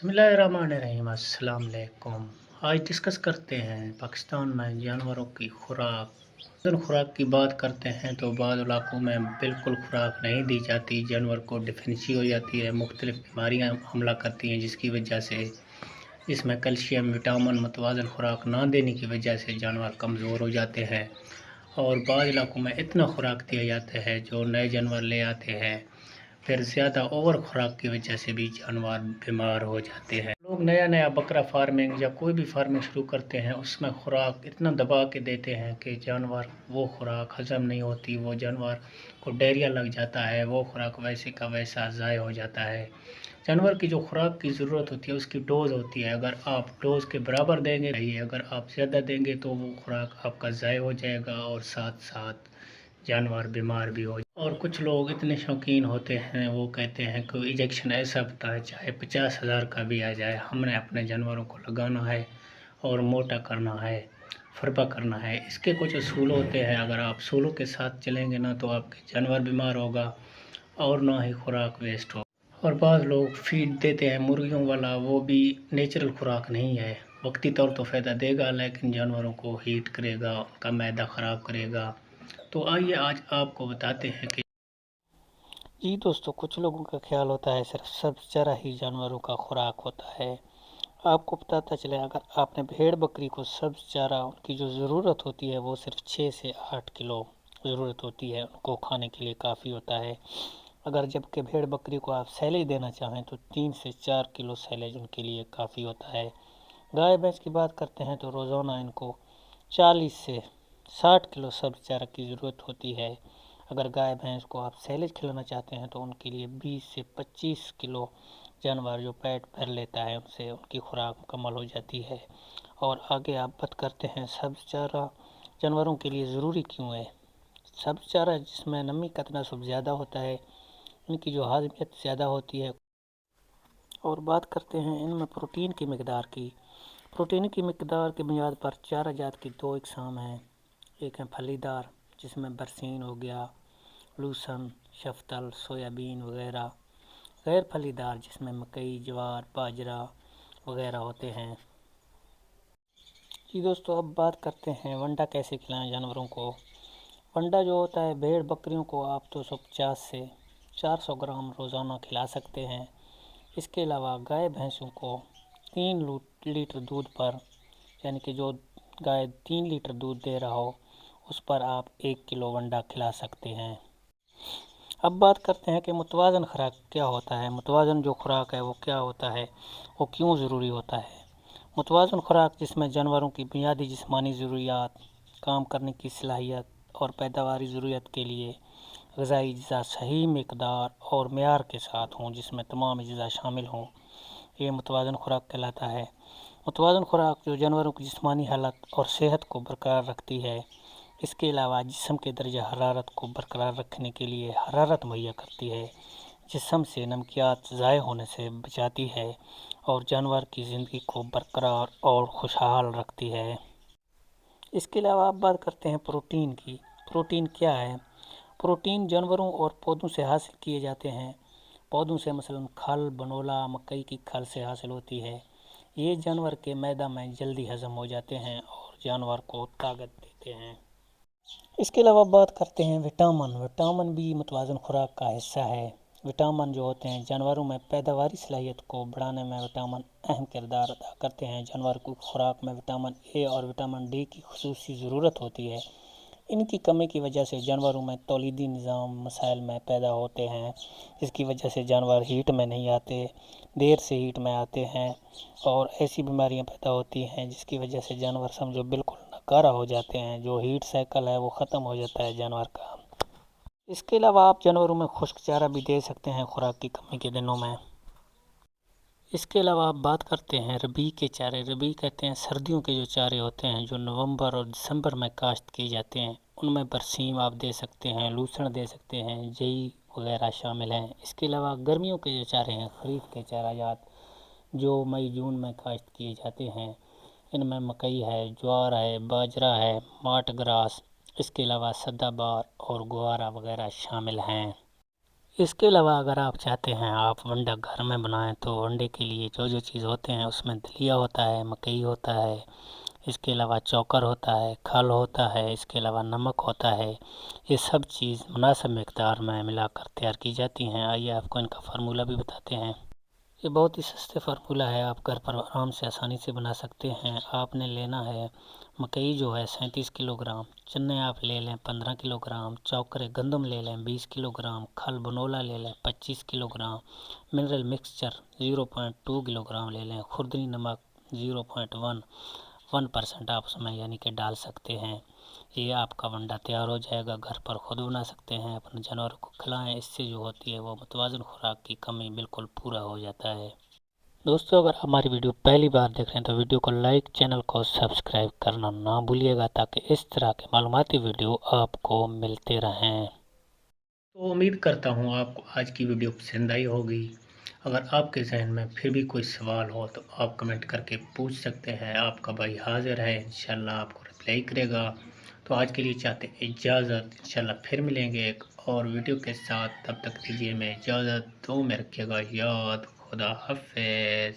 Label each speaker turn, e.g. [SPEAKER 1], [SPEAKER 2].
[SPEAKER 1] बिस्मिल्लाहिर्रहमानिर्रहीम। अस्सलाम वालेकुम। आज डिस्कस करते हैं पाकिस्तान में जानवरों की खुराक। अगर खुराक की बात करते हैं तो बाद इलाकों में बिल्कुल खुराक नहीं दी जाती, जानवर को डिफिशेंसी हो जाती है, मुख्तलिफ बीमारियां हमला करती हैं जिसकी वजह से इसमें कैल्शियम विटामिन मुतवाज़न खुराक ना देने की वजह से जानवर कमज़ोर हो जाते हैं। और बाद इलाकों में इतना खुराक दिया जाता है जो नए जानवर ले आते हैं, फिर ज़्यादा ओवर खुराक की वजह से भी जानवर बीमार हो जाते हैं। लोग नया नया बकरा फार्मिंग या कोई भी फार्मिंग शुरू करते हैं, उसमें खुराक इतना दबा के देते हैं कि जानवर वो खुराक हजम नहीं होती, वो जानवर को डायरिया लग जाता है, वो खुराक वैसे का वैसा ज़ाय हो जाता है। जानवर की जो खुराक की ज़रूरत होती है उसकी डोज़ होती है, अगर आप डोज़ के बराबर देंगे नहीं, अगर आप ज़्यादा देंगे तो वो खुराक आपका ज़ाय हो जाएगा और साथ साथ जानवर बीमार भी हो। और कुछ लोग इतने शौकीन होते हैं, वो कहते हैं कि इंजेक्शन ऐसा होता है चाहे 50,000 का भी आ जाए, हमने अपने जानवरों को लगाना है और मोटा करना है, फरबा करना है। इसके कुछ असूल होते हैं, अगर आप असूलों के साथ चलेंगे ना तो आपके जानवर बीमार होगा और ना ही खुराक वेस्ट हो। और बाद लोग फीड देते हैं मुर्गियों वाला, वो भी नेचुरल खुराक नहीं है, वक्ती तौर तो फ़ायदा देगा लेकिन जानवरों को हीट करेगा, उनका मैदा ख़राब करेगा। तो आइए आज आपको बताते हैं कि
[SPEAKER 2] जी दोस्तों, कुछ लोगों का ख्याल होता है सिर्फ सब्ज़ चारा ही जानवरों का खुराक होता है। आपको बताता चले, अगर आपने भेड़ बकरी को सब्ज़ चारा, उनकी जो ज़रूरत होती है वो सिर्फ 6 से 8 किलो ज़रूरत होती है, उनको खाने के लिए काफ़ी होता है। अगर जबकि भेड़ बकरी को आप सैलेज देना चाहें तो 3 से 4 किलो सैलेज उनके लिए काफ़ी होता है। गाय भैंस की बात करते हैं तो रोज़ाना इनको 40 से 60 किलो सब्ज़ चारा की ज़रूरत होती है। अगर गाय भैंस को आप सैलेज खिलाना चाहते हैं तो उनके लिए 20 से 25 किलो जानवर जो पेट भर लेता है उनसे उनकी खुराक मुकम्मल हो जाती है। और आगे आप बात करते हैं सब्ज़ चारा जानवरों के लिए ज़रूरी क्यों है। सब्ज़ चारा जिसमें नमी का तनासब ज़्यादा होता है, इनकी जो हाजमियत ज़्यादा होती है। और बात करते हैं इनमें प्रोटीन की मकदार की। प्रोटीन की मकदार की बुनियाद पर चारा जात की 2 इकसाम हैं। एक है फलीदार जिसमें बरसीन हो गया, लूसन, शफ्तल, सोयाबीन वगैरह। गैर फलीदार जिसमें मकई, ज्वार, बाजरा वगैरह होते हैं। जी दोस्तों, अब बात करते हैं वंडा कैसे खिलाएं जानवरों को। वंडा जो होता है, भेड़ बकरियों को आप 250 से 400 ग्राम रोज़ाना खिला सकते हैं। इसके अलावा गाय भैंसों को 3 लीटर दूध पर, यानी कि जो गाय 3 लीटर दूध दे रहा हो उस पर आप 1 किलो वंडा खिला सकते हैं। अब बात करते हैं कि मुतवाज़न खुराक क्या होता है। मुतवाज़न जो खुराक है वो क्या होता है, वो क्यों ज़रूरी होता है। मुतवाज़न खुराक जिसमें जानवरों की बुनियादी जिस्मानी ज़रूरियात, काम करने की सलाहियत और पैदावारी ज़रूरत के लिए ग़िज़ाई अज्जा सही मकदार और मेयार के साथ हों, जिसमें तमाम अज्जा शामिल हों, ये मुतवाज़न खुराक कहलाता है। मुतवाज़न खुराक जो जानवरों की जिस्मानी हालत और सेहत को बरकरार रखती है, इसके अलावा जिस्म के दर्जा हरारत को बरकरार रखने के लिए हरारत मुहैया करती है, जिस्म से नमकियात ज़ाय होने से बचाती है और जानवर की ज़िंदगी को बरकरार और खुशहाल रखती है। इसके अलावा आप बात करते हैं प्रोटीन की। प्रोटीन क्या है। प्रोटीन जानवरों और पौधों से हासिल किए जाते हैं। पौधों से मसलन खल, बनोला, मकई की खल से हासिल होती है। ये जानवर के मैदा में जल्दी हज़म हो जाते हैं और जानवर को ताकत देते हैं। इसके अलावा बात करते हैं विटामिन। विटामिन भी मुतवाज़न खुराक का हिस्सा है। विटामिन जो होते हैं जानवरों में पैदावारी सलाहियत को बढ़ाने में विटामिन अहम किरदार अदा करते हैं। जानवर को खुराक में विटामिन ए और विटामिन डी की खुसूसी ज़रूरत होती है। इनकी कमी की वजह से जानवरों में तौलीदी निज़ाम मसाइल में पैदा होते हैं, जिसकी वजह से जानवर हीट में नहीं आते, देर से हीट में आते हैं और ऐसी बीमारियां पैदा होती हैं जिसकी वजह से जानवर समझो बिल्कुल नकारा हो जाते हैं। जो हीट साइकिल है वो ख़त्म हो जाता है जानवर का। इसके अलावा आप जानवरों में खुश्क चारा भी दे सकते हैं खुराक की कमी के दिनों में। इसके अलावा आप बात करते हैं रबी के चारे। रबी कहते हैं सर्दियों के जो चारे होते हैं जो नवंबर और दिसंबर में काश्त किए जाते हैं, उनमें बरसीम आप दे सकते हैं, लूसण दे सकते हैं, जई वगैरह शामिल हैं। इसके अलावा गर्मियों के जो चारे हैं, खरीफ के चारा जात जो मई जून में काश्त किए जाते हैं, इनमें मकई है, ज्वार है, बाजरा है, माट ग्रास, इसके अलावा सदाबार और गुआरा वगैरह शामिल हैं। اس کے علاوہ اگر آپ چاہتے ہیں آپ انڈا گھر میں بنائیں تو انڈے کے لیے جو چیز ہوتے ہیں اس میں دلیا ہوتا ہے، مکئی ہوتا ہے، اس کے علاوہ چوکر ہوتا ہے، کھل ہوتا ہے، اس کے علاوہ نمک ہوتا ہے. یہ سب چیز مناسب مقدار میں ملا کر تیار کی جاتی ہیں. آئیے آپ کو ان کا فارمولہ بھی بتاتے ہیں. یہ بہت ہی سستے فارمولہ ہے، آپ گھر پر آرام سے آسانی سے بنا سکتے ہیں. آپ نے لینا ہے مکئی جو ہے 37 کلو گرام، چنے آپ لے لیں 15 کلو گرام، چوکر گندم لے لیں 20 کلو گرام، کھل بنولا لے لیں 25 kilo gram, mineral mixture 0.2 kilo gram لے لیں، خوردنی نمک 0.1% آپ اس میں یعنی کہ ڈال سکتے ہیں. یہ آپ کا ونڈا تیار ہو جائے گا. گھر پر خود بنا سکتے ہیں، اپنے جانوروں کو کھلائیں. اس سے جو ہوتی ہے وہ متوازن خوراک کی کمی بالکل پورا ہو جاتا ہے. دوستو اگر ہماری ویڈیو پہلی بار دیکھ رہے ہیں تو ویڈیو کو لائک، چینل کو سبسکرائب کرنا نہ بھولیے گا تاکہ اس طرح کے معلوماتی ویڈیو آپ کو ملتے رہیں.
[SPEAKER 1] تو امید کرتا ہوں آپ کو آج کی ویڈیو پسند آئی ہوگی. اگر آپ کے ذہن میں پھر بھی کوئی سوال ہو تو آپ کمنٹ کر کے پوچھ سکتے ہیں. آپ کا بھائی حاضر ہے، انشاءاللہ آپ کو رپلائی کرے گا. تو آج کے لیے چاہتے ہیں اجازت، انشاءاللہ پھر ملیں گے ایک اور ویڈیو کے ساتھ. تب تک دیجیے میں اجازت. تو میں رکھیے گا یاد. خدا حافظ.